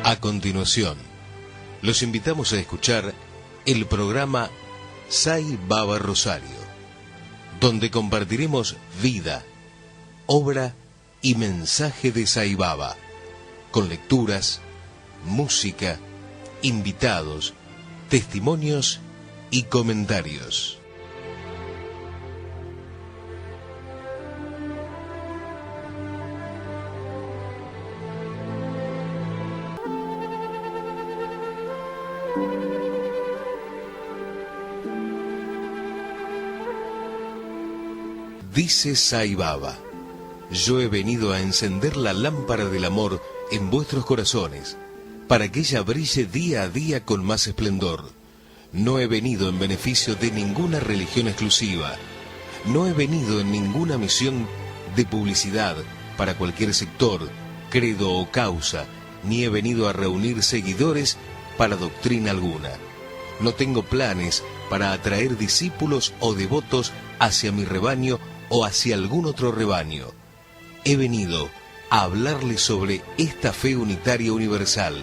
A continuación, los invitamos a escuchar el programa Sai Baba Rosario, donde compartiremos vida, obra y mensaje de Sai Baba, con lecturas, música, invitados, testimonios y comentarios. Dice Sai Baba: yo he venido a encender la lámpara del amor en vuestros corazones, para que ella brille día a día con más esplendor. No he venido en beneficio de ninguna religión exclusiva. No he venido en ninguna misión de publicidad para cualquier sector, credo o causa, ni he venido a reunir seguidores para doctrina alguna. No tengo planes para atraer discípulos o devotos hacia mi rebaño o hacia algún otro rebaño. He venido a hablarles sobre esta fe unitaria universal,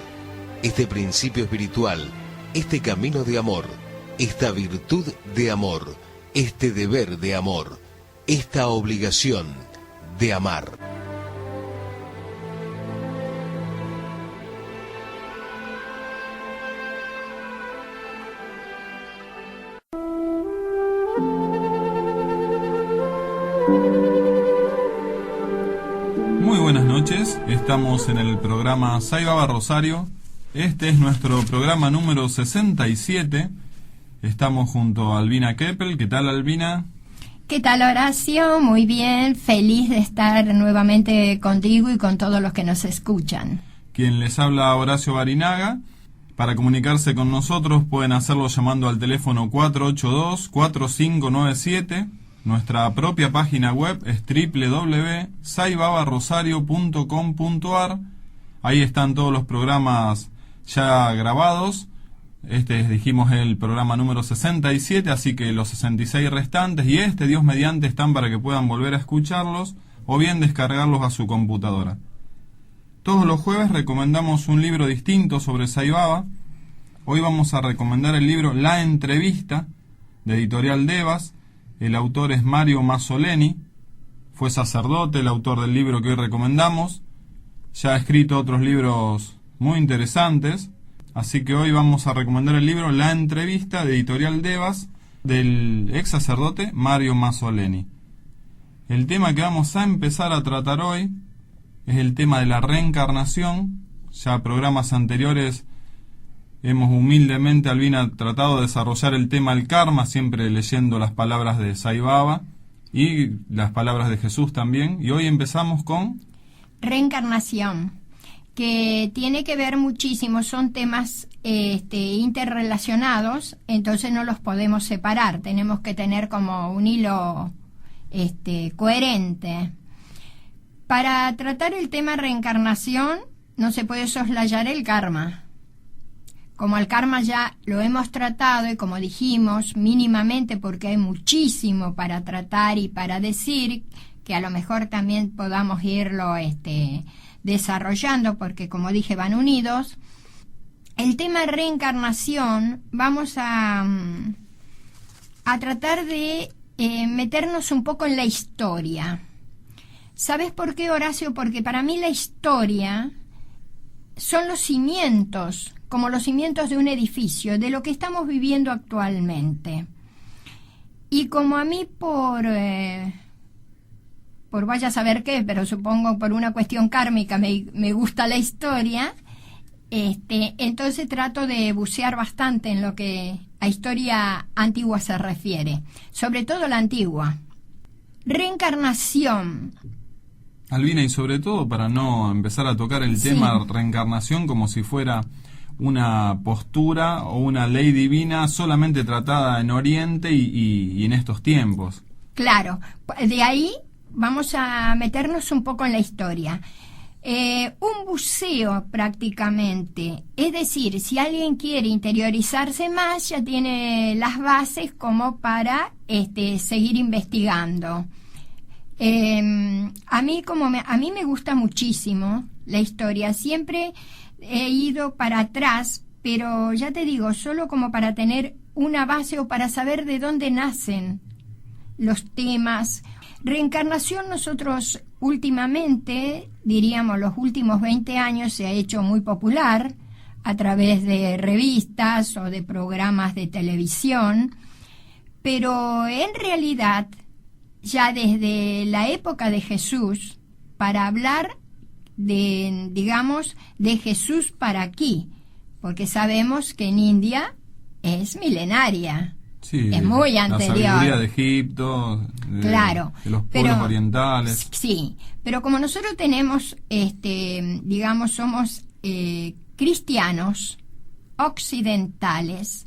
este principio espiritual, este camino de amor, esta virtud de amor, este deber de amor, esta obligación de amar. Muy buenas noches, estamos en el programa Sai Baba Rosario. Este es nuestro programa número 67. Estamos junto a Albina Keppel. ¿Qué tal, Albina? ¿Qué tal, Horacio? Muy bien, feliz de estar nuevamente contigo y con todos los que nos escuchan. Quien les habla, Horacio Barinaga. Para comunicarse con nosotros pueden hacerlo llamando al teléfono 482-4597. Nuestra propia página web es www.saibabarosario.com.ar. Ahí están todos los programas ya grabados. Dijimos, el programa número 67, así que los 66 restantes y Dios mediante, están para que puedan volver a escucharlos o bien descargarlos a su computadora. Todos los jueves recomendamos un libro distinto sobre Sai Baba. Hoy vamos a recomendar el libro La Entrevista, de Editorial Devas. El autor es Mario Masoleni. Fue sacerdote, el autor del libro que hoy recomendamos. Ya ha escrito otros libros muy interesantes. Así que hoy vamos a recomendar el libro La Entrevista, de Editorial Devas, del ex sacerdote Mario Masoleni. El tema que vamos a empezar a tratar hoy es el tema de la reencarnación. Ya programas anteriores hemos humildemente, Albina, tratado de desarrollar el tema del karma, siempre leyendo las palabras de Sai Baba y las palabras de Jesús también. Y hoy empezamos con reencarnación, que tiene que ver muchísimo, son temas interrelacionados, entonces no los podemos separar, tenemos que tener como un hilo coherente. Para tratar el tema reencarnación no se puede soslayar el karma. Como el karma ya lo hemos tratado y como dijimos mínimamente, porque hay muchísimo para tratar y para decir, que a lo mejor también podamos irlo desarrollando, porque como dije van unidos. El tema reencarnación vamos a tratar de meternos un poco en la historia. ¿Sabes por qué, Horacio? Porque para mí la historia son los cimientos, como los cimientos de un edificio, de lo que estamos viviendo actualmente. Y como a mí por vaya a saber qué, pero supongo por una cuestión kármica me gusta la historia, entonces trato de bucear bastante en lo que a historia antigua se refiere, sobre todo la antigua. Reencarnación. Albina, y sobre todo para no empezar a tocar el tema reencarnación como si fuera una postura o una ley divina solamente tratada en Oriente y en estos tiempos. Claro, de ahí vamos a meternos un poco en la historia. Un buceo prácticamente, es decir, si alguien quiere interiorizarse más, ya tiene las bases como para seguir investigando. A mí me gusta muchísimo la historia. Siempre he ido para atrás, pero ya te digo, solo como para tener una base o para saber de dónde nacen los temas. Reencarnación nosotros últimamente, diríamos los últimos 20 años, se ha hecho muy popular a través de revistas o de programas de televisión, pero en realidad ya desde la época de Jesús, para hablar de, digamos, de Jesús para aquí, porque sabemos que en India es milenaria. Sí, es muy anterior. La sabiduría de Egipto, claro, de los pueblos orientales. Sí, pero como nosotros tenemos, digamos, somos cristianos occidentales,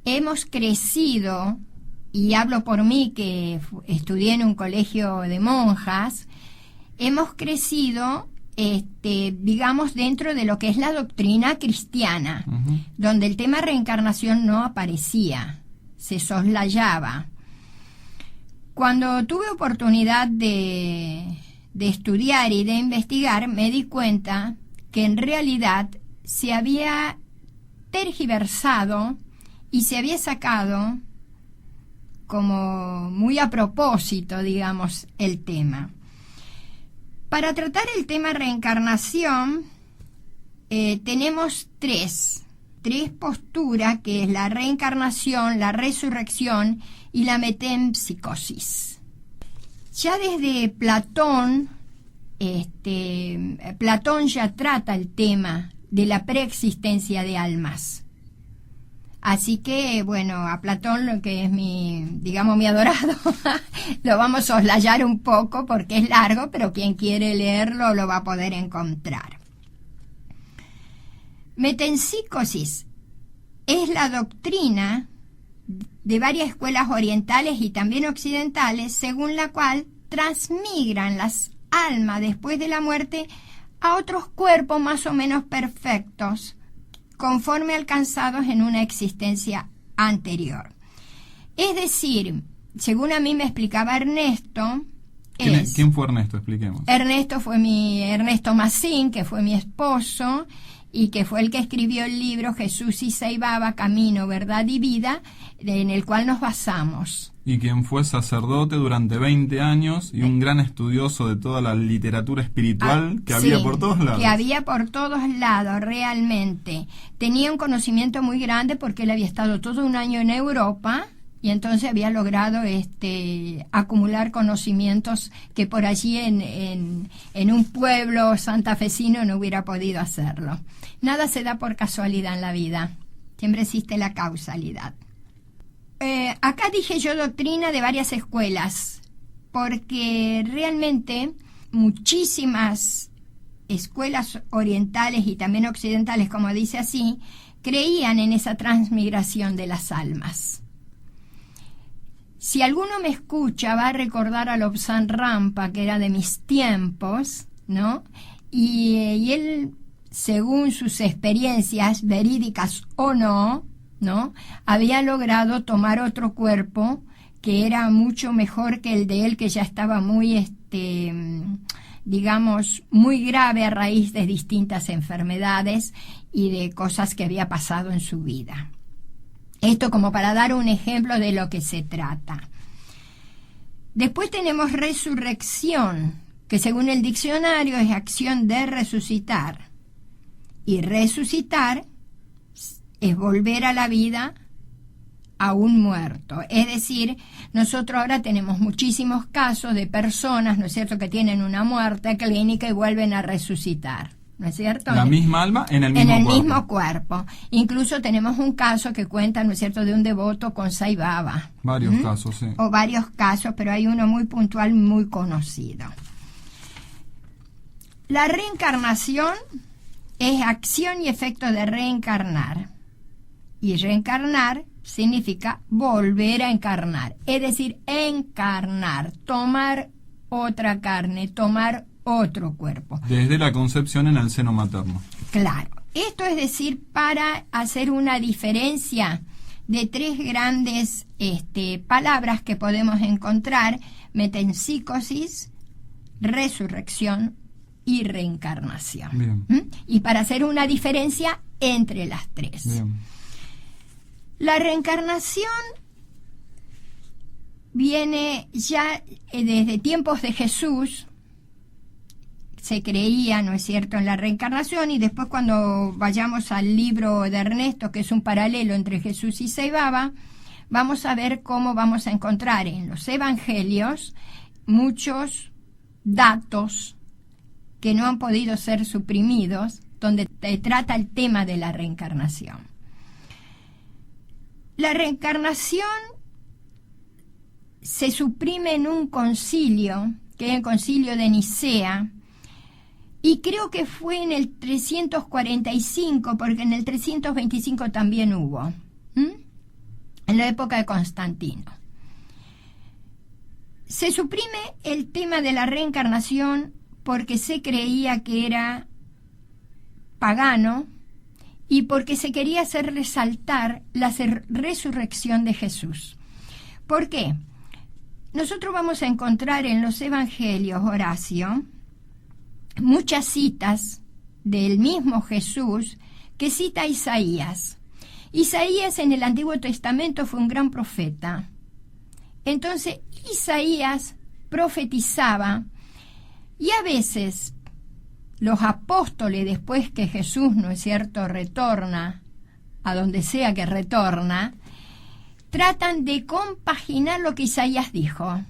hemos crecido, y hablo por mí que estudié en un colegio de monjas, hemos crecido, digamos, dentro de lo que es la doctrina cristiana, donde el tema reencarnación no aparecía, se soslayaba. Cuando tuve oportunidad de estudiar y de investigar, me di cuenta que en realidad se había tergiversado y se había sacado como muy a propósito, digamos, el tema. Para tratar el tema reencarnación, tenemos tres posturas, que es la reencarnación, la resurrección y la metempsicosis. Ya desde Platón, Platón ya trata el tema de la preexistencia de almas. Así que, bueno, a Platón, lo que es mi adorado, lo vamos a soslayar un poco porque es largo, pero quien quiere leerlo lo va a poder encontrar. Metempsicosis es la doctrina de varias escuelas orientales y también occidentales, según la cual transmigran las almas después de la muerte a otros cuerpos más o menos perfectos, conforme alcanzados en una existencia anterior. Es decir, según a mí me explicaba Ernesto, ¿Quién fue Ernesto? Expliquemos. Ernesto Massín, que fue mi esposo y que fue el que escribió el libro Jesús y Saibaba, Camino, Verdad y Vida, en el cual nos basamos. Y quien fue sacerdote durante 20 años y un gran estudioso de toda la literatura espiritual que había por todos lados. Que había por todos lados, realmente. Tenía un conocimiento muy grande porque él había estado todo un año en Europa y entonces había logrado acumular conocimientos que por allí en un pueblo santafesino no hubiera podido hacerlo. Nada se da por casualidad en la vida, siempre existe la causalidad. Acá dije yo doctrina de varias escuelas, porque realmente muchísimas escuelas orientales y también occidentales, como dice así, creían en esa transmigración de las almas. Si alguno me escucha, va a recordar a Lobsang Rampa, que era de mis tiempos, ¿no? Y él, según sus experiencias, verídicas o no, había logrado tomar otro cuerpo que era mucho mejor que el de él, que ya estaba muy, digamos, muy grave a raíz de distintas enfermedades y de cosas que había pasado en su vida. Esto como para dar un ejemplo de lo que se trata. Después tenemos resurrección, que según el diccionario es acción de resucitar. Y resucitar es volver a la vida a un muerto. Es decir, nosotros ahora tenemos muchísimos casos de personas, ¿no es cierto?, que tienen una muerte clínica y vuelven a resucitar, ¿no es cierto? La misma alma en el mismo cuerpo. Incluso tenemos un caso que cuenta, ¿no es cierto?, de un devoto con Saibaba. Varios casos, sí. O varios casos, pero hay uno muy puntual, muy conocido. La reencarnación es acción y efecto de reencarnar. Y reencarnar significa volver a encarnar, es decir, encarnar, tomar otra carne, tomar otro cuerpo. Desde la concepción en el seno materno. Claro. Esto es decir, para hacer una diferencia de tres grandes palabras que podemos encontrar: metempsicosis, resurrección y reencarnación. Bien. Y para hacer una diferencia entre las tres. Bien. La reencarnación viene ya desde tiempos de Jesús. Se creía, ¿no es cierto?, en la reencarnación, y después cuando vayamos al libro de Ernesto, que es un paralelo entre Jesús y Saibaba, vamos a ver cómo vamos a encontrar en los evangelios muchos datos que no han podido ser suprimidos, donde te trata el tema de la reencarnación. La reencarnación se suprime en un concilio, que es el concilio de Nicea, y creo que fue en el 345, porque en el 325 también hubo, en la época de Constantino. Se suprime el tema de la reencarnación porque se creía que era pagano y porque se quería hacer resaltar la resurrección de Jesús. ¿Por qué? Nosotros vamos a encontrar en los evangelios, Horacio, muchas citas del mismo Jesús que cita a Isaías. Isaías en el Antiguo Testamento fue un gran profeta. Entonces Isaías profetizaba, y a veces los apóstoles, después que Jesús, ¿no es cierto?, retorna, a donde sea que retorna, tratan de compaginar lo que Isaías dijo.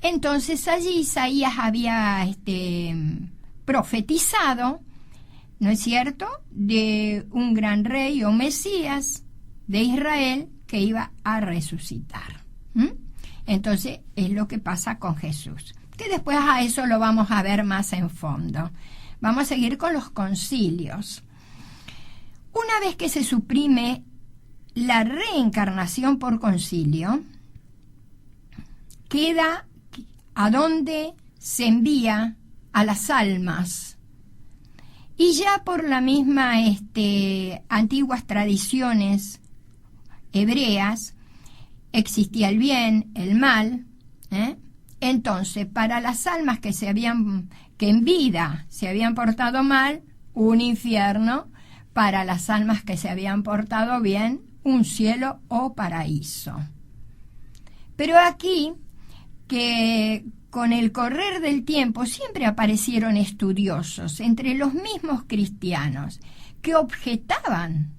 Entonces allí Isaías había profetizado, ¿no es cierto?, de un gran rey o Mesías de Israel que iba a resucitar. Entonces es lo que pasa con Jesús, que después a eso lo vamos a ver más en fondo. Vamos a seguir con los concilios. Una vez que se suprime la reencarnación por concilio, queda a donde se envía a las almas. Y ya por la misma antiguas tradiciones hebreas, existía el bien, el mal. Entonces, para las almas que en vida se habían portado mal, un infierno; para las almas que se habían portado bien, un cielo o paraíso. Pero aquí, que con el correr del tiempo siempre aparecieron estudiosos entre los mismos cristianos que objetaban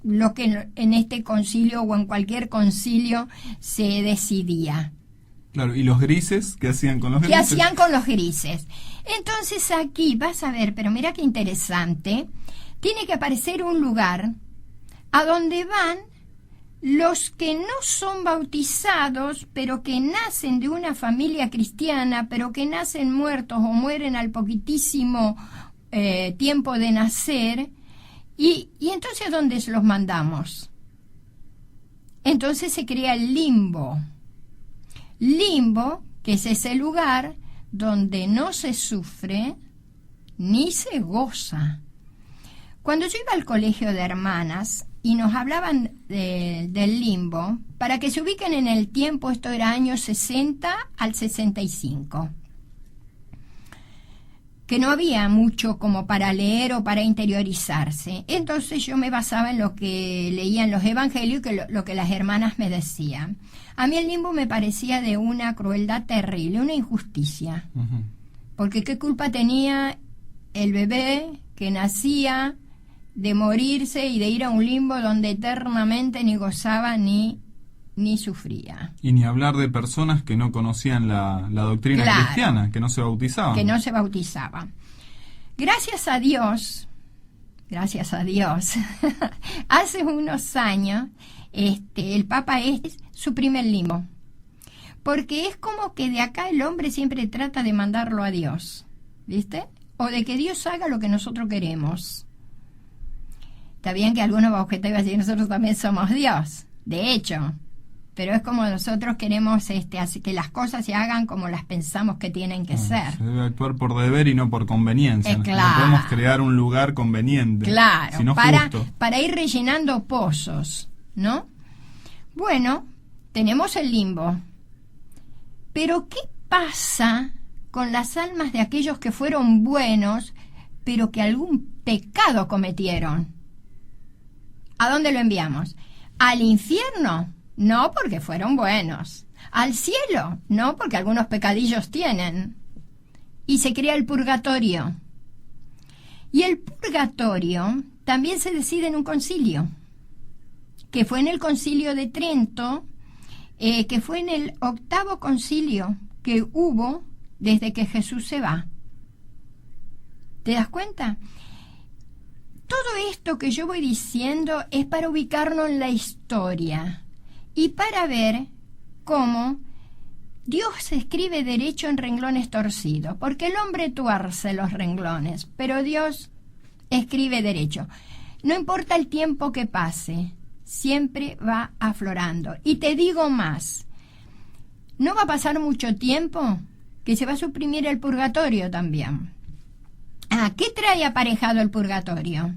lo que en este concilio o en cualquier concilio se decidía. Claro, ¿y los grises? ¿Qué hacían con los grises? ¿Qué hacían con los grises? Entonces aquí vas a ver, pero mira qué interesante, tiene que aparecer un lugar a donde van los que no son bautizados, pero que nacen de una familia cristiana, pero que nacen muertos o mueren al poquitísimo tiempo de nacer. Y entonces, ¿dónde los mandamos? Entonces se crea el limbo. Limbo, que es ese lugar donde no se sufre ni se goza. Cuando yo iba al colegio de hermanas y nos hablaban del limbo, para que se ubiquen en el tiempo, esto era años 60 al 65. Que no había mucho como para leer o para interiorizarse. Entonces yo me basaba en lo que leía en los evangelios y lo que las hermanas me decían. A mí el limbo me parecía de una crueldad terrible, una injusticia. Uh-huh. Porque qué culpa tenía el bebé que nacía de morirse y de ir a un limbo donde eternamente ni gozaba ni sufría. Y ni hablar de personas que no conocían la doctrina cristiana, que no se bautizaban. Que no se bautizaban. Gracias a Dios, hace unos años, el Papa suprime el limbo. Porque es como que de acá el hombre siempre trata de mandarlo a Dios, ¿viste? O de que Dios haga lo que nosotros queremos. Está bien que algunos va a objetar y va a decir, nosotros también somos Dios, de hecho. Pero es como nosotros queremos así que las cosas se hagan como las pensamos que tienen que ser. Se debe actuar por deber y no por conveniencia. Claro. No podemos crear un lugar conveniente, claro, sino justo. Para ir rellenando pozos, ¿no? Bueno, tenemos el limbo. Pero ¿qué pasa con las almas de aquellos que fueron buenos, pero que algún pecado cometieron? ¿A dónde lo enviamos? ¿Al infierno? No, porque fueron buenos. ¿Al cielo? No, porque algunos pecadillos tienen. Y se crea el purgatorio. Y el purgatorio también se decide en un concilio, que fue en el Concilio de Trento, que fue en el 8º concilio que hubo desde que Jesús se va. ¿Te das cuenta? Todo esto que yo voy diciendo es para ubicarnos en la historia y para ver cómo Dios escribe derecho en renglones torcidos, porque el hombre tuerce los renglones, pero Dios escribe derecho. No importa el tiempo que pase, siempre va aflorando. Y te digo más, no va a pasar mucho tiempo que se va a suprimir el purgatorio también. ¿Qué trae aparejado el purgatorio?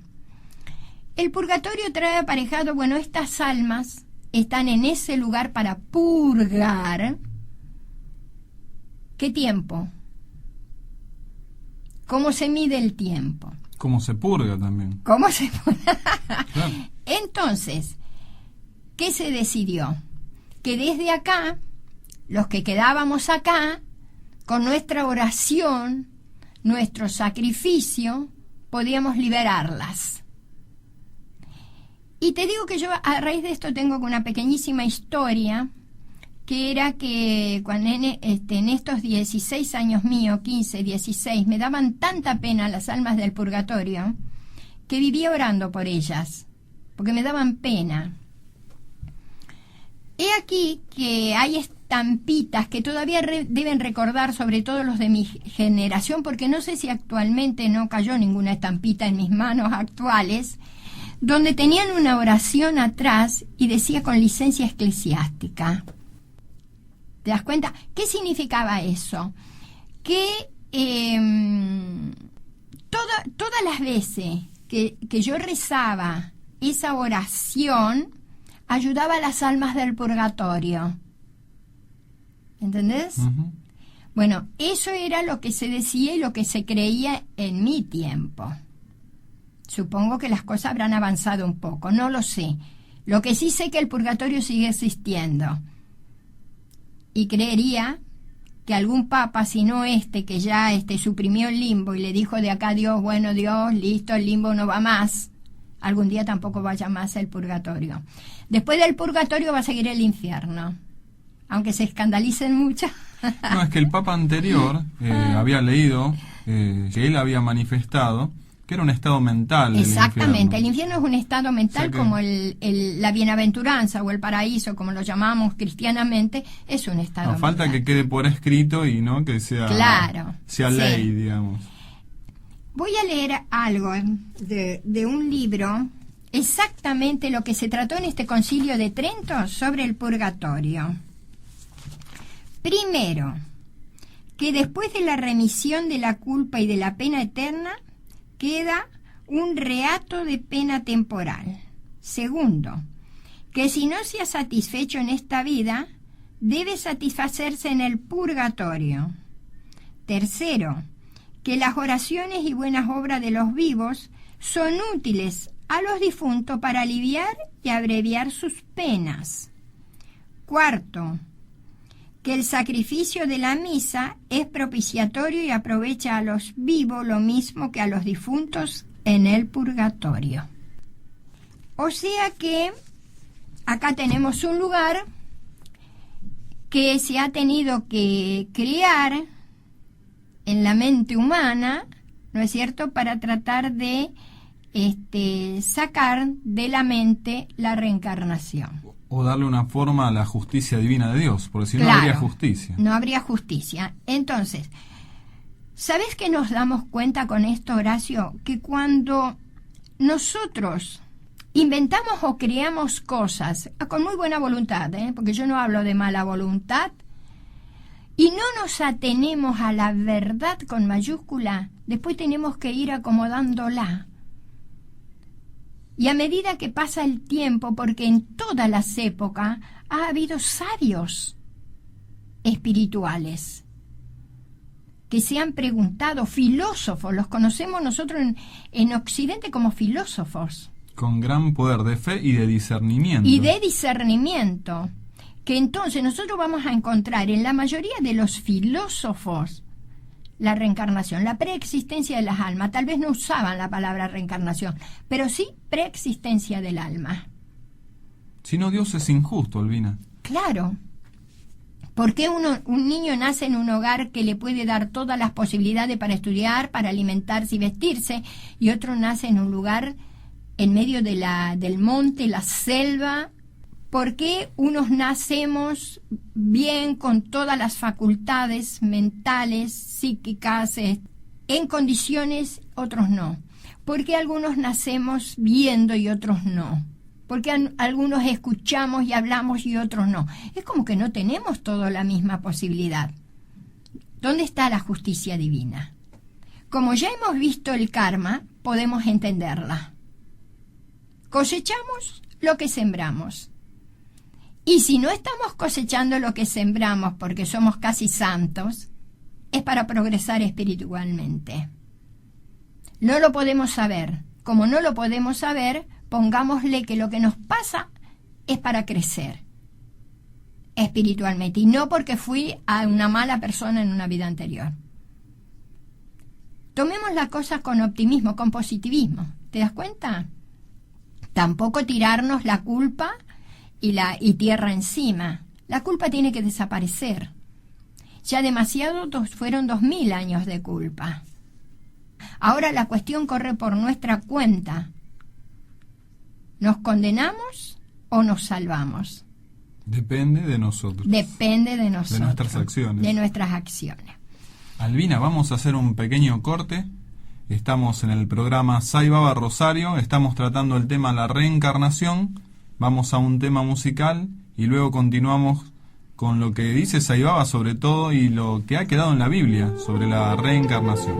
El purgatorio trae aparejado, bueno, estas almas están en ese lugar para purgar. ¿Qué tiempo? ¿Cómo se mide el tiempo? ¿Cómo se purga también? ¿Cómo se purga? Claro. Entonces, ¿qué se decidió? Que desde acá, los que quedábamos acá, con nuestra oración, nuestro sacrificio, podíamos liberarlas. Y te digo que yo a raíz de esto tengo una pequeñísima historia, que era que cuando en estos 16 años míos, 15, 16, me daban tanta pena las almas del purgatorio, que vivía orando por ellas, porque me daban pena. He aquí que hay estampitas que todavía deben recordar, sobre todo los de mi generación, porque no sé si actualmente no cayó ninguna estampita en mis manos actuales, donde tenían una oración atrás y decía con licencia eclesiástica. ¿Te das cuenta? ¿Qué significaba eso? Que todas las veces que yo rezaba esa oración, ayudaba a las almas del purgatorio. ¿Entendés? Uh-huh. Bueno, eso era lo que se decía y lo que se creía en mi tiempo. Supongo que las cosas habrán avanzado un poco, no lo sé. Lo que sí sé es que el purgatorio sigue existiendo. Y creería que algún papa, si no que ya suprimió el limbo y le dijo de acá a Dios, bueno, Dios, listo, el limbo no va más, algún día tampoco vaya más el purgatorio. Después del purgatorio va a seguir el infierno, aunque se escandalicen mucho. No, es que el papa anterior había leído que él había manifestado que era un estado mental. Exactamente, el infierno es un estado mental, o sea que, como la bienaventuranza o el paraíso, como lo llamamos cristianamente, es un estado mental. Falta que quede por escrito y no que sea, claro, sea ley, sí. Digamos. Voy a leer algo de un libro, exactamente lo que se trató en este concilio de Trento sobre el purgatorio. Primero, que después de la remisión de la culpa y de la pena eterna, queda un reato de pena temporal. Segundo, que si no se ha satisfecho en esta vida, debe satisfacerse en el purgatorio. Tercero, que las oraciones y buenas obras de los vivos son útiles a los difuntos para aliviar y abreviar sus penas. Cuarto, que el sacrificio de la misa es propiciatorio y aprovecha a los vivos lo mismo que a los difuntos en el purgatorio. O sea que acá tenemos un lugar que se ha tenido que crear en la mente humana, ¿no es cierto?, para tratar de sacar de la mente la reencarnación. O darle una forma a la justicia divina de Dios, porque si no, claro, habría justicia. No habría justicia. Entonces, ¿sabes qué nos damos cuenta con esto, Horacio? Que cuando nosotros inventamos o creamos cosas, con muy buena voluntad, porque yo no hablo de mala voluntad, y no nos atenemos a la verdad con mayúscula, después tenemos que ir acomodándola. Y a medida que pasa el tiempo, porque en todas las épocas ha habido sabios espirituales, que se han preguntado, filósofos, los conocemos nosotros en Occidente como filósofos. Con gran poder de fe y de discernimiento. Y de discernimiento, que entonces nosotros vamos a encontrar en la mayoría de los filósofos la reencarnación, la preexistencia de las almas. Tal vez no usaban la palabra reencarnación, pero sí preexistencia del alma. Si no, Dios es injusto, Albina. Claro. ¿Por qué un niño nace en un hogar que le puede dar todas las posibilidades para estudiar, para alimentarse y vestirse, y otro nace en un lugar en medio del monte, la selva? ¿Por qué unos nacemos bien con todas las facultades mentales, psíquicas, en condiciones, otros no? ¿Por qué algunos nacemos viendo y otros no? ¿Por qué algunos escuchamos y hablamos y otros no? Es como que no tenemos todos la misma posibilidad. ¿Dónde está la justicia divina? Como ya hemos visto el karma, podemos entenderla. Cosechamos lo que sembramos. Y si no estamos cosechando lo que sembramos porque somos casi santos, es para progresar espiritualmente. No lo podemos saber. Como no lo podemos saber, pongámosle que lo que nos pasa es para crecer espiritualmente y no porque fui a una mala persona en una vida anterior. Tomemos las cosas con optimismo, con positivismo. ¿Te das cuenta? Tampoco tirarnos la culpa y tierra encima. La culpa tiene que desaparecer. Ya demasiado fueron 2000 años de culpa. Ahora la cuestión corre por nuestra cuenta. ¿Nos condenamos o nos salvamos? Depende de nosotros. Depende de nosotros. De nuestras acciones. De nuestras acciones. Albina, vamos a hacer un pequeño corte. Estamos en el programa Sai Baba Rosario. Estamos tratando el tema la reencarnación. Vamos a un tema musical y luego continuamos con lo que dice Sai Baba sobre todo y lo que ha quedado en la Biblia sobre la reencarnación.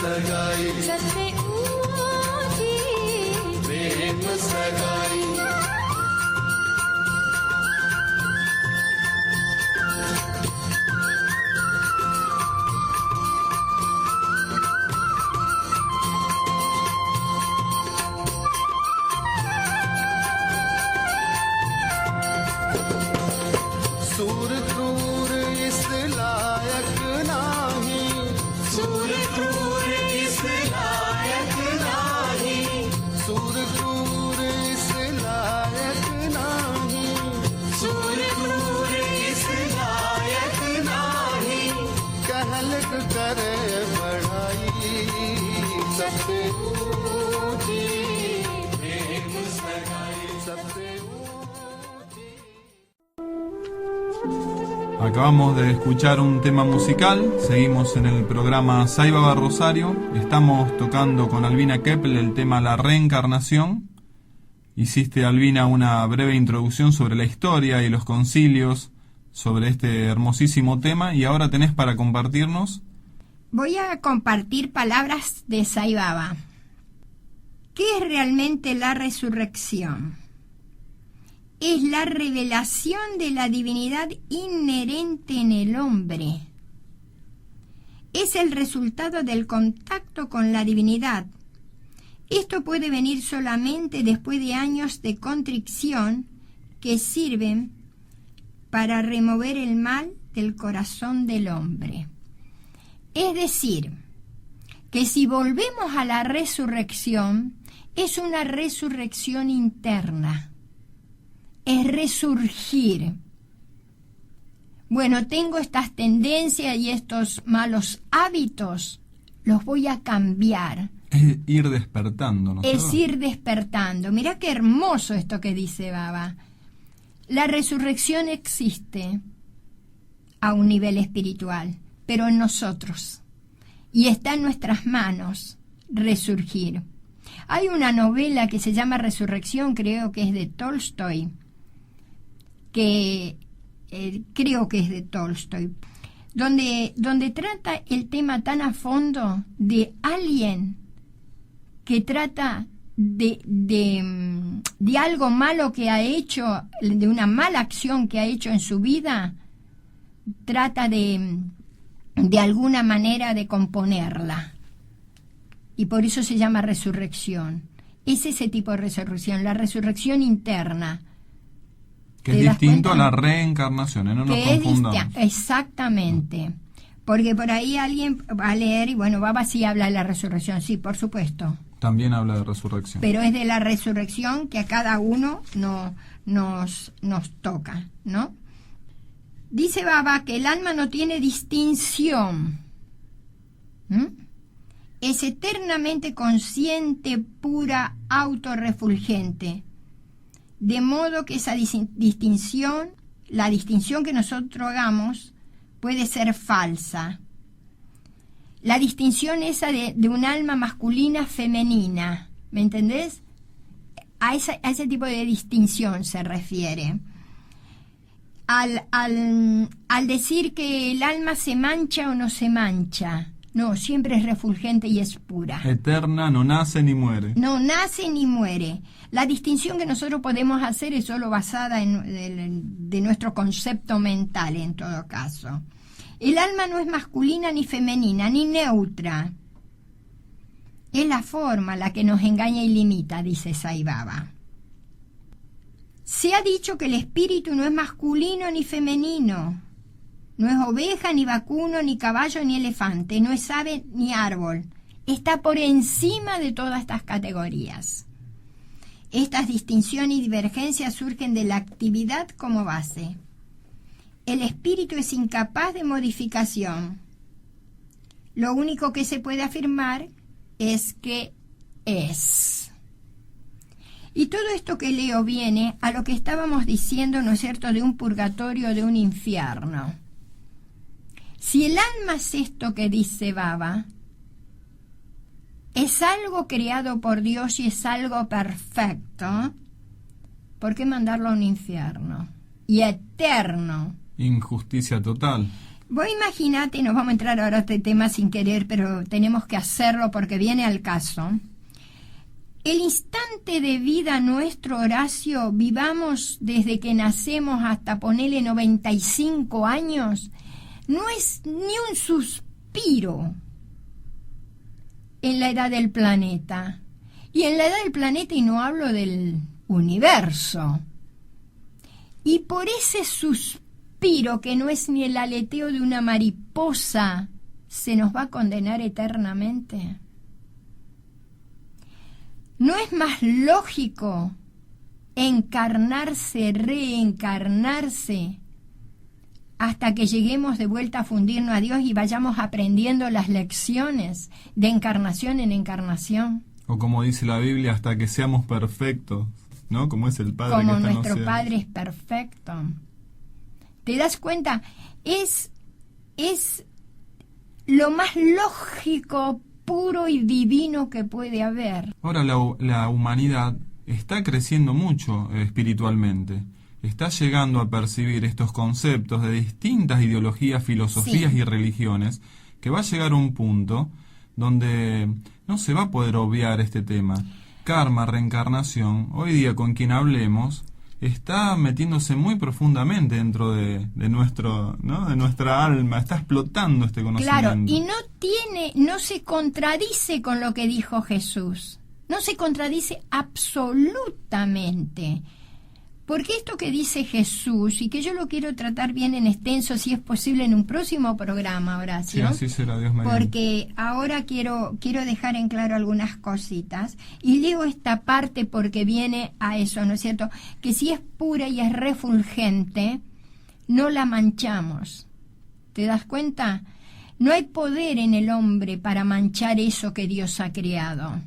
सगाई सबसे ऊंची प्रेम सगाई सूर क्रूर इस लायक नाही सूर क्रूर इस लायक नाही सूर क्रूर इस लायक नाही सूर क्रूर इस लायक नाही कहलक करे बढ़ाई सबसे ऊंची प्रेम सगाई सबसे Acabamos de escuchar un tema musical, seguimos en el programa Sai Baba Rosario, estamos tocando con Albina Keppel el tema La Reencarnación. Hiciste, Albina, una breve introducción sobre la historia y los concilios sobre este hermosísimo tema, y ahora tenés para compartirnos. Voy a compartir palabras de Sai Baba. ¿Qué es realmente la resurrección? Es la revelación de la divinidad inherente en el hombre. Es el resultado del contacto con la divinidad. Esto puede venir solamente después de años de contrición que sirven para remover el mal del corazón del hombre. Es decir, que si volvemos a la resurrección, es una resurrección interna. Es resurgir. Bueno, tengo estas tendencias y estos malos hábitos, los voy a cambiar. Es ir despertando, ¿no? Es ir despertando. Mirá qué hermoso esto que dice Baba. La resurrección existe a un nivel espiritual, pero en nosotros. Y está en nuestras manos resurgir. Hay una novela que se llama Resurrección, creo que es de Tolstoy, donde trata el tema tan a fondo de alguien que trata de algo malo que ha hecho, de una mala acción que ha hecho en su vida, trata de alguna manera de componerla. Y por eso se llama resurrección. Es ese tipo de resurrección, la resurrección interna. Que es distinto a la reencarnación, no nos confundamos. Exactamente. Porque por ahí alguien va a leer y bueno, Baba sí habla de la resurrección, sí, por supuesto. También habla de resurrección. Pero es de la resurrección que a cada uno nos toca, ¿no? Dice Baba que el alma no tiene distinción. Es eternamente consciente, pura, autorrefulgente. De modo que esa distinción, la distinción que nosotros hagamos, puede ser falsa. La distinción esa de un alma masculina femenina, ¿me entendés? A ese tipo de distinción se refiere. Al decir que el alma se mancha o no se mancha, no, siempre es refulgente y es pura. Eterna, no nace ni muere. No nace ni muere. La distinción que nosotros podemos hacer es solo basada de nuestro concepto mental, en todo caso. El alma no es masculina ni femenina, ni neutra. Es la forma la que nos engaña y limita, dice Sai Baba. Se ha dicho que el espíritu no es masculino ni femenino. No es oveja, ni vacuno, ni caballo, ni elefante. No es ave, ni árbol. Está por encima de todas estas categorías. Estas distinciones y divergencias surgen de la actividad como base. El espíritu es incapaz de modificación. Lo único que se puede afirmar es que es. Y todo esto que leo viene a lo que estábamos diciendo, ¿no es cierto?, de un purgatorio, de un infierno. Si el alma es esto que dice Baba, es algo creado por Dios y es algo perfecto, ¿por qué mandarlo a un infierno? Y eterno. Injusticia total. Vos imaginate, nos vamos a entrar ahora a este tema sin querer, pero tenemos que hacerlo porque viene al caso. El instante de vida nuestro, Horacio, vivamos desde que nacemos hasta ponerle 95 años, no es ni un suspiro en la edad del planeta. Y en la edad del planeta, y no hablo del universo. Y por ese suspiro, que no es ni el aleteo de una mariposa, ¿se nos va a condenar eternamente? ¿No es más lógico encarnarse, reencarnarse, hasta que lleguemos de vuelta a fundirnos a Dios y vayamos aprendiendo las lecciones de encarnación en encarnación? O como dice la Biblia, hasta que seamos perfectos, ¿no? Como es el Padre como que está en los nuestro cielos. Padre es perfecto. ¿Te das cuenta? Es lo más lógico, puro y divino que puede haber. Ahora la humanidad está creciendo mucho espiritualmente. Está llegando a percibir estos conceptos de distintas ideologías, filosofías Sí. y religiones, que va a llegar a un punto donde no se va a poder obviar este tema. Karma, reencarnación, hoy día con quien hablemos, está metiéndose muy profundamente dentro de nuestro, ¿no? de nuestra alma, está explotando este conocimiento. Claro, y no se contradice con lo que dijo Jesús. No se contradice absolutamente. Porque esto que dice Jesús, y que yo lo quiero tratar bien en extenso, si es posible, en un próximo programa, Horacio. Sí, así será, Dios mediante. Porque ahora quiero dejar en claro algunas cositas. Y leo esta parte porque viene a eso, ¿no es cierto? Que si es pura y es refulgente, no la manchamos. ¿Te das cuenta? No hay poder en el hombre para manchar eso que Dios ha creado.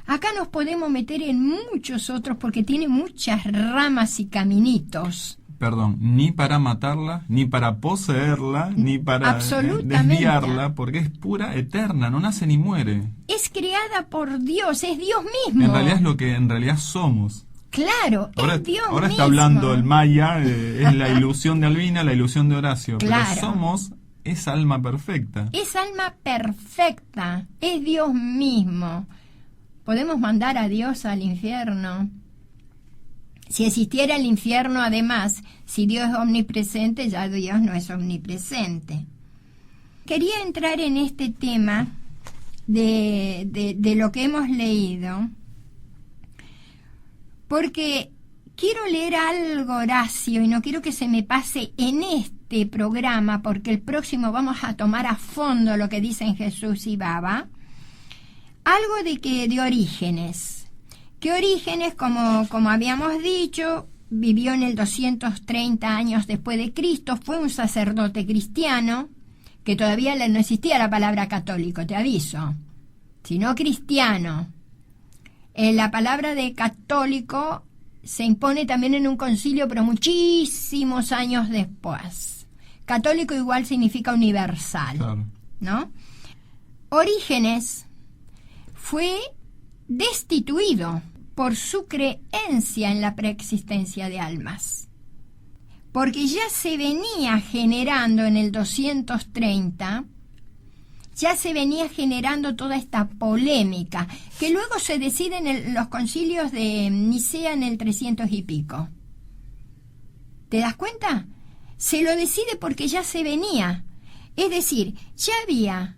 Acá nos podemos meter en muchos otros porque tiene muchas ramas y caminitos. Perdón, ni para matarla, ni para poseerla, ni para desviarla, porque es pura, eterna, no nace ni muere. Es creada por Dios, es Dios mismo. En realidad es lo que en realidad somos. Claro, es Dios ahora mismo. Está hablando el Maya, es la ilusión de Albina, la ilusión de Horacio. Claro. Pero somos esa alma perfecta. Es alma perfecta, es Dios mismo. ¿Podemos mandar a Dios al infierno? Si existiera el infierno, además, si Dios es omnipresente, ya Dios no es omnipresente. Quería entrar en este tema de lo que hemos leído, porque quiero leer algo, Horacio, y no quiero que se me pase en este programa, porque el próximo vamos a tomar a fondo lo que dicen Jesús y Baba. Algo de Orígenes. Que Orígenes, como habíamos dicho, vivió en el 230 años después de Cristo, fue un sacerdote cristiano, que todavía no existía la palabra católico, te aviso, sino cristiano. La palabra de católico se impone también en un concilio, pero muchísimos años después. Católico igual significa universal, claro, ¿no? Orígenes fue destituido por su creencia en la preexistencia de almas, porque ya se venía generando en el 230, ya se venía generando toda esta polémica, que luego se decide en los concilios de Nicea en el 300 y pico. ¿Te das cuenta? Se lo decide porque ya se venía. Es decir, ya había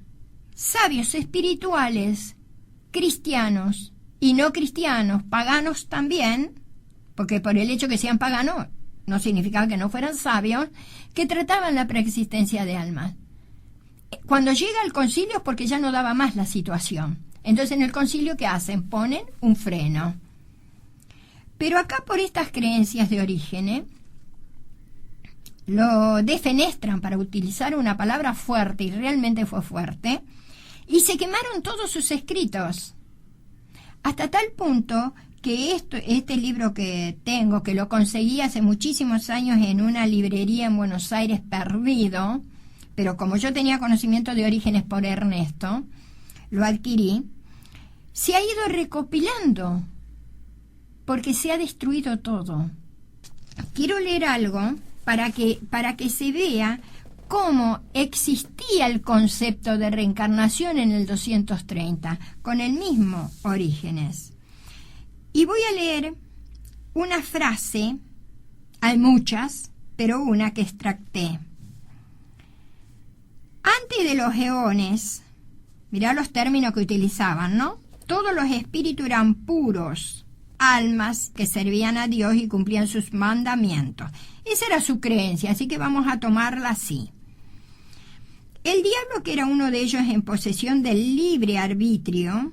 sabios espirituales, cristianos y no cristianos, paganos también, porque por el hecho que sean paganos no significaba que no fueran sabios, que trataban la preexistencia de almas. Cuando llega el concilio es porque ya no daba más la situación. Entonces en el concilio, ¿qué hacen? Ponen un freno. Pero acá, por estas creencias de Orígenes, lo defenestran, para utilizar una palabra fuerte, y realmente fue fuerte, y se quemaron todos sus escritos, hasta tal punto que este libro que tengo, que lo conseguí hace muchísimos años en una librería en Buenos Aires, perdido, pero como yo tenía conocimiento de Orígenes por Ernesto, lo adquirí, se ha ido recopilando, porque se ha destruido todo. Quiero leer algo para que se vea cómo existía el concepto de reencarnación en el 230, con el mismo Orígenes. Y voy a leer una frase, hay muchas, pero una que extracté. Antes de los eones, mirá los términos que utilizaban, ¿no? Todos los espíritus eran puros, almas que servían a Dios y cumplían sus mandamientos. Esa era su creencia, así que vamos a tomarla así. El diablo, que era uno de ellos en posesión del libre arbitrio,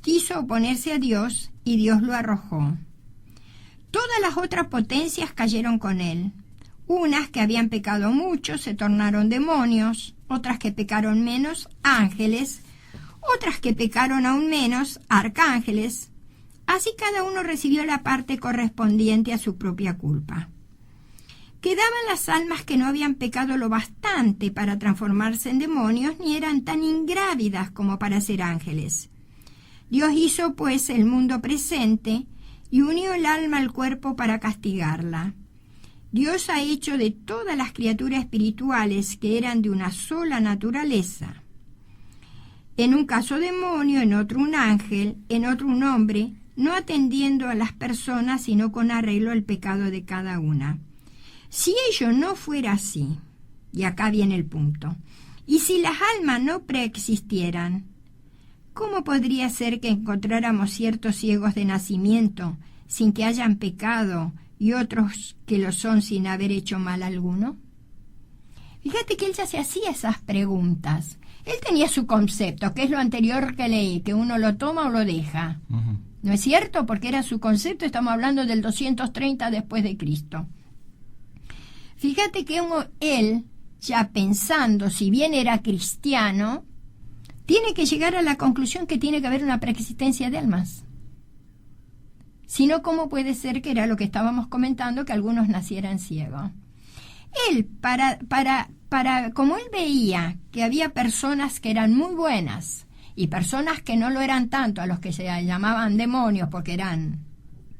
quiso oponerse a Dios y Dios lo arrojó. Todas las otras potencias cayeron con él. Unas que habían pecado mucho se tornaron demonios, otras que pecaron menos, ángeles, otras que pecaron aún menos, arcángeles. Así cada uno recibió la parte correspondiente a su propia culpa. Quedaban las almas que no habían pecado lo bastante para transformarse en demonios, ni eran tan ingrávidas como para ser ángeles. Dios hizo, pues, el mundo presente y unió el alma al cuerpo para castigarla. Dios ha hecho de todas las criaturas espirituales que eran de una sola naturaleza. En un caso demonio, en otro un ángel, en otro un hombre, no atendiendo a las personas, sino con arreglo al pecado de cada una. Si ello no fuera así, y acá viene el punto, y si las almas no preexistieran, ¿cómo podría ser que encontráramos ciertos ciegos de nacimiento sin que hayan pecado y otros que lo son sin haber hecho mal alguno? Fíjate que él ya se hacía esas preguntas. Él tenía su concepto, que es lo anterior que leí, que uno lo toma o lo deja. Uh-huh. ¿No es cierto? Porque era su concepto, estamos hablando del 230 después de Cristo. Fíjate que él, ya pensando, si bien era cristiano, tiene que llegar a la conclusión que tiene que haber una preexistencia de almas. Si no, ¿cómo puede ser, que era lo que estábamos comentando, que algunos nacieran ciegos? Él, como él veía que había personas que eran muy buenas y personas que no lo eran tanto, a los que se llamaban demonios porque eran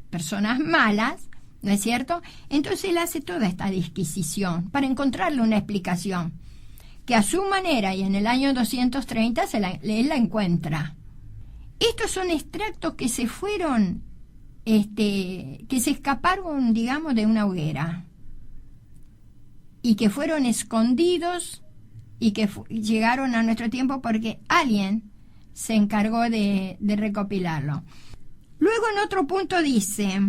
personas malas, ¿no es cierto? Entonces él hace toda esta disquisición para encontrarle una explicación, que a su manera y en el año 230 él la encuentra. Estos son extractos que se fueron, que se escaparon, digamos, de una hoguera y que fueron escondidos y que llegaron a nuestro tiempo porque alguien se encargó de recopilarlo. Luego en otro punto dice: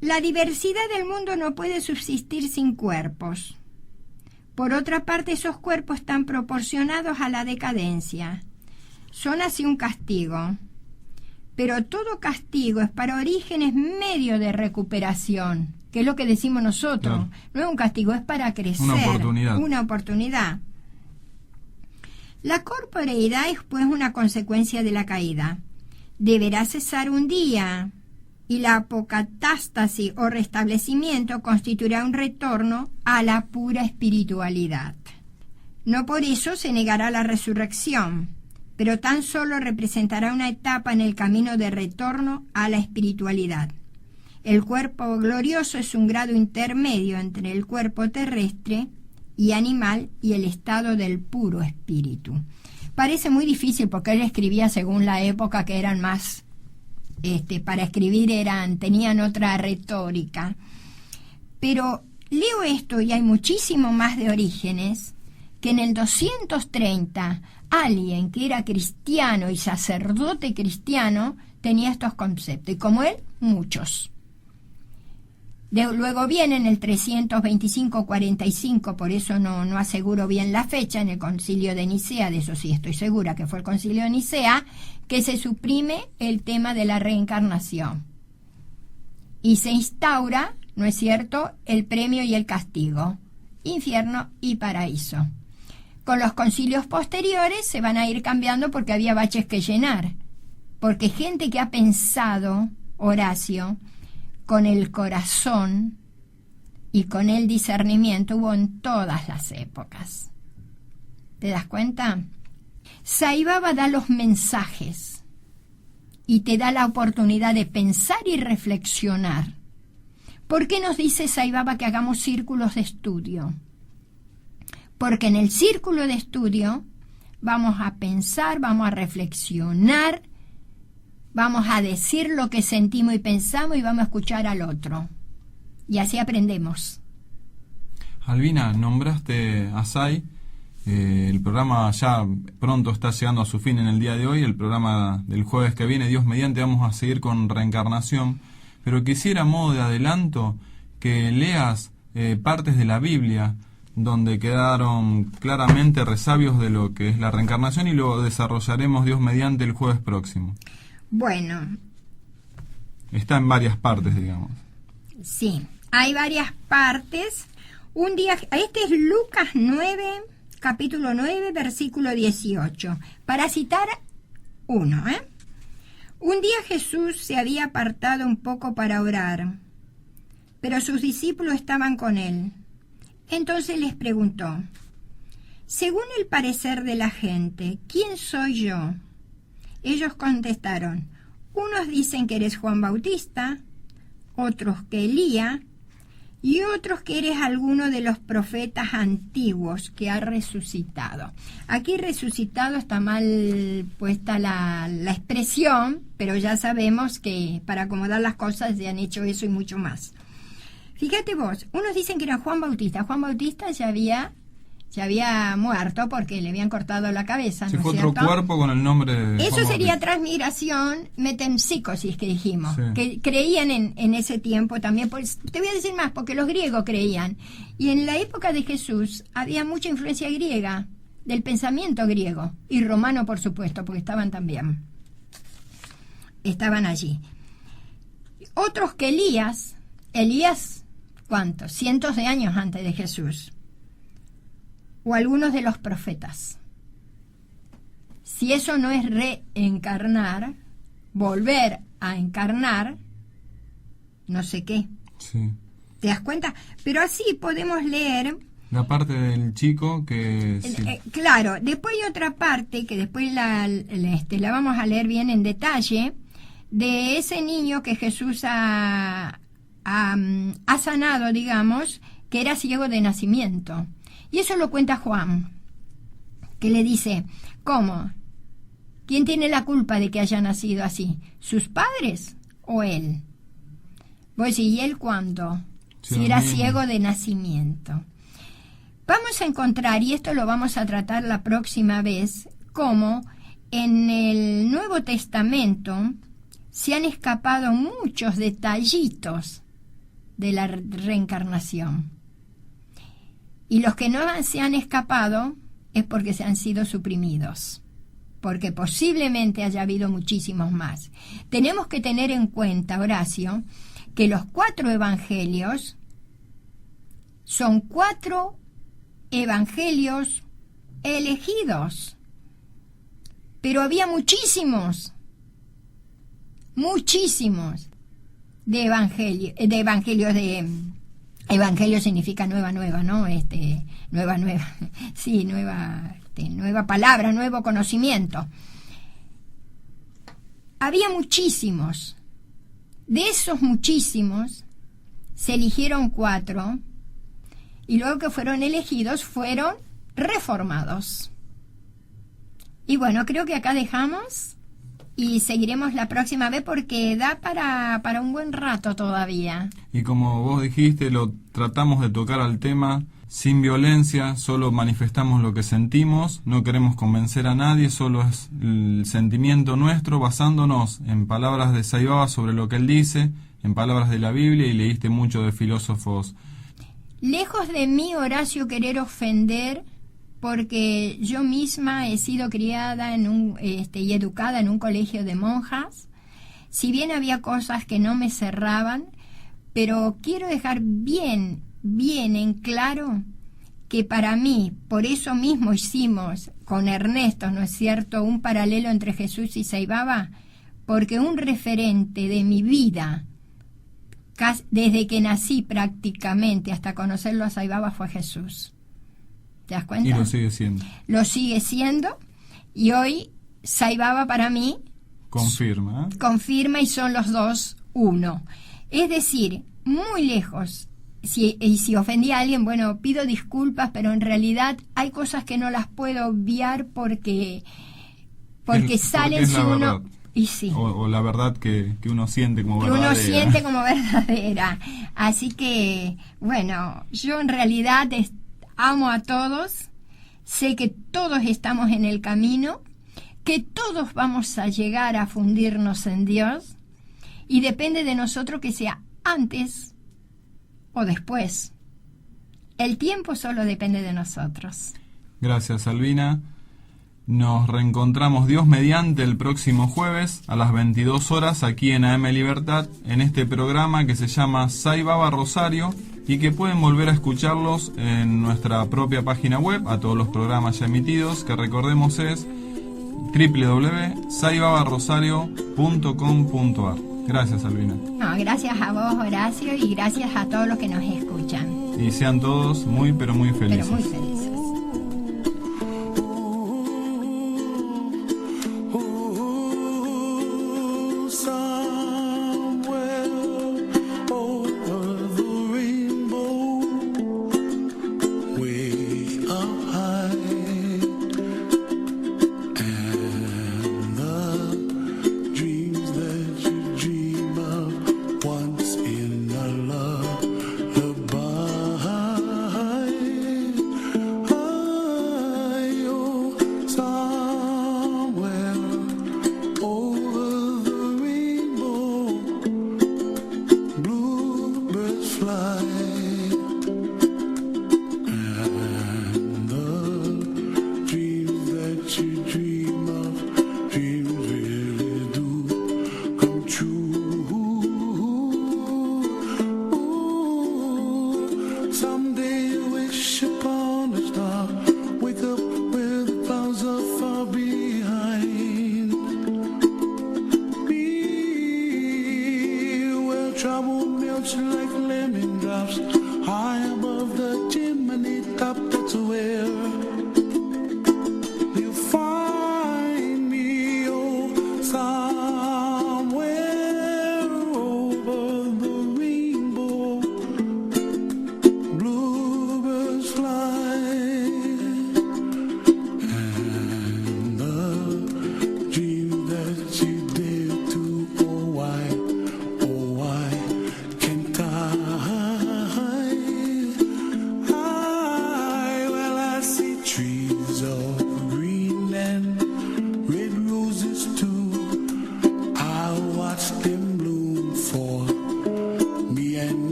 la diversidad del mundo no puede subsistir sin cuerpos. Por otra parte, esos cuerpos están proporcionados a la decadencia. Son así un castigo. Pero todo castigo es para Orígenes medio de recuperación, que es lo que decimos nosotros. Claro. No es un castigo, es para crecer. Una oportunidad. La corporeidad es pues una consecuencia de la caída. Deberá cesar un día, y la apocatástasis o restablecimiento constituirá un retorno a la pura espiritualidad. No por eso se negará la resurrección, pero tan solo representará una etapa en el camino de retorno a la espiritualidad. El cuerpo glorioso es un grado intermedio entre el cuerpo terrestre y animal y el estado del puro espíritu. Parece muy difícil porque él escribía según la época, que eran más, para escribir tenían otra retórica. Pero leo esto y hay muchísimo más de Orígenes, que en el 230 alguien que era cristiano y sacerdote cristiano tenía estos conceptos, y como él, muchos. Luego viene en el 325-45, por eso no aseguro bien la fecha, en el concilio de Nicea, de eso sí estoy segura que fue el concilio de Nicea, que se suprime el tema de la reencarnación. Y se instaura, ¿no es cierto?, el premio y el castigo, infierno y paraíso. Con los concilios posteriores se van a ir cambiando porque había baches que llenar. Porque gente que ha pensado, Horacio, con el corazón y con el discernimiento hubo en todas las épocas. ¿Te das cuenta? Saibaba da los mensajes y te da la oportunidad de pensar y reflexionar. ¿Por qué nos dice Saibaba que hagamos círculos de estudio? porque en el círculo de estudio vamos a pensar, vamos a reflexionar, vamos a decir lo que sentimos y pensamos y vamos a escuchar al otro. Y así aprendemos. Albina, nombraste a SAI. El programa ya pronto está llegando a su fin en el día de hoy. El programa del jueves que viene, Dios mediante, vamos a seguir con reencarnación. Pero quisiera, a modo de adelanto, que leas partes de la Biblia donde quedaron claramente resabios de lo que es la reencarnación, y lo desarrollaremos, Dios mediante, el jueves próximo. Bueno. Está en varias partes, digamos. Sí, hay varias partes. Un día, este es Lucas 9, capítulo 9, versículo 18. Para citar uno, Un día Jesús se había apartado un poco para orar, pero sus discípulos estaban con él. Entonces les preguntó: según el parecer de la gente, ¿quién soy yo? Ellos contestaron: unos dicen que eres Juan Bautista, otros que Elías, y otros que eres alguno de los profetas antiguos que ha resucitado. Aquí resucitado está mal puesta la expresión, pero ya sabemos que para acomodar las cosas se han hecho eso y mucho más. Fíjate vos, unos dicen que era Juan Bautista. Juan Bautista ya había muerto porque le habían cortado la cabeza, Si ¿no fue es otro cierto? cuerpo con el nombre de Eso Juan sería Bautista. transmigración, metempsicosis, que dijimos, Sí. que creían en ese tiempo también. Pues, te voy a decir más, porque los griegos creían. Y en la época de Jesús había mucha influencia griega, del pensamiento griego, y romano, por supuesto, porque estaban allí. Otros que Elías, ¿cuántos? Cientos de años antes de Jesús. O algunos de los profetas. Si eso no es reencarnar, volver a encarnar, no sé qué. Sí. ¿Te das cuenta? Pero así podemos leer. La parte del chico que... sí. Claro, después hay otra parte que después la vamos a leer bien en detalle, de ese niño que Jesús ha sanado, digamos, que era ciego de nacimiento. Y eso lo cuenta Juan, que le dice: ¿cómo? ¿Quién tiene la culpa de que haya nacido así? ¿Sus padres o él? Pues ¿y él cuándo? Sí, Si era mismo. ciego de nacimiento. Vamos a encontrar, y esto lo vamos a tratar la próxima vez, cómo en el Nuevo Testamento se han escapado muchos detallitos de la reencarnación. Y los que no se han escapado es porque se han sido suprimidos, porque posiblemente haya habido muchísimos más. Tenemos que tener en cuenta, Horacio, que los 4 evangelios son 4 evangelios elegidos, pero había muchísimos de evangelios evangelio significa nueva, ¿no? Nueva, sí, nueva palabra, nuevo conocimiento. Había muchísimos. De esos muchísimos se eligieron 4 y luego que fueron elegidos fueron reformados. Y bueno, creo que acá dejamos y seguiremos la próxima vez porque da para un buen rato todavía. Y como vos dijiste, lo tratamos de tocar al tema sin violencia, solo manifestamos lo que sentimos, no queremos convencer a nadie, solo es el sentimiento nuestro, basándonos en palabras de Saibaba sobre lo que él dice, en palabras de la Biblia, y leíste mucho de filósofos. Lejos de mí, Horacio, querer ofender, porque yo misma he sido criada y educada en un colegio de monjas. Si bien había cosas que no me cerraban, pero quiero dejar bien en claro que para mí, por eso mismo hicimos con Ernesto, ¿no es cierto?, un paralelo entre Jesús y Saibaba, porque un referente de mi vida, desde que nací prácticamente hasta conocerlo a Saibaba, fue Jesús. ¿Te das cuenta? Y lo sigue siendo. Lo sigue siendo, y hoy Saibaba para mí Confirma. confirma, y son los dos uno. Es decir, muy lejos si ofendí a alguien, bueno, pido disculpas, pero en realidad hay cosas que no las puedo obviar porque salen si uno... Verdad. Y sí. O la verdad que uno siente como verdadera. Uno siente como verdadera. Así que, bueno, yo en realidad amo a todos, sé que todos estamos en el camino, que todos vamos a llegar a fundirnos en Dios, y depende de nosotros que sea antes o después. El tiempo solo depende de nosotros. Gracias, Albina. Nos reencontramos Dios mediante el próximo jueves a las 22 horas aquí en AM Libertad, en este programa que se llama Sai Baba Rosario, y que pueden volver a escucharlos en nuestra propia página web, a todos los programas ya emitidos, que recordemos es www.saibabarosario.com.ar. Gracias, Albina. No, gracias a vos, Horacio, y gracias a todos los que nos escuchan. Y sean todos muy, pero muy felices. Pero muy felices.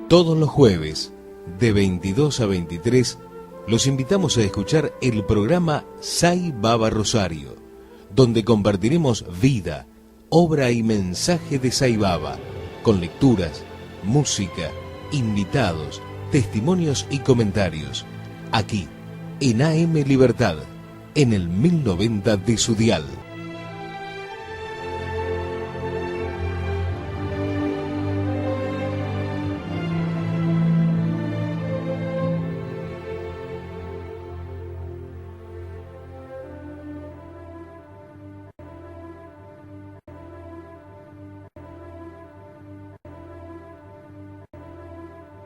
Todos los jueves, de 22 a 23, los invitamos a escuchar el programa Sai Baba Rosario, donde compartiremos vida, obra y mensaje de Sai Baba, con lecturas, música, invitados, testimonios y comentarios, aquí, en AM Libertad, en el 1090 de su dial.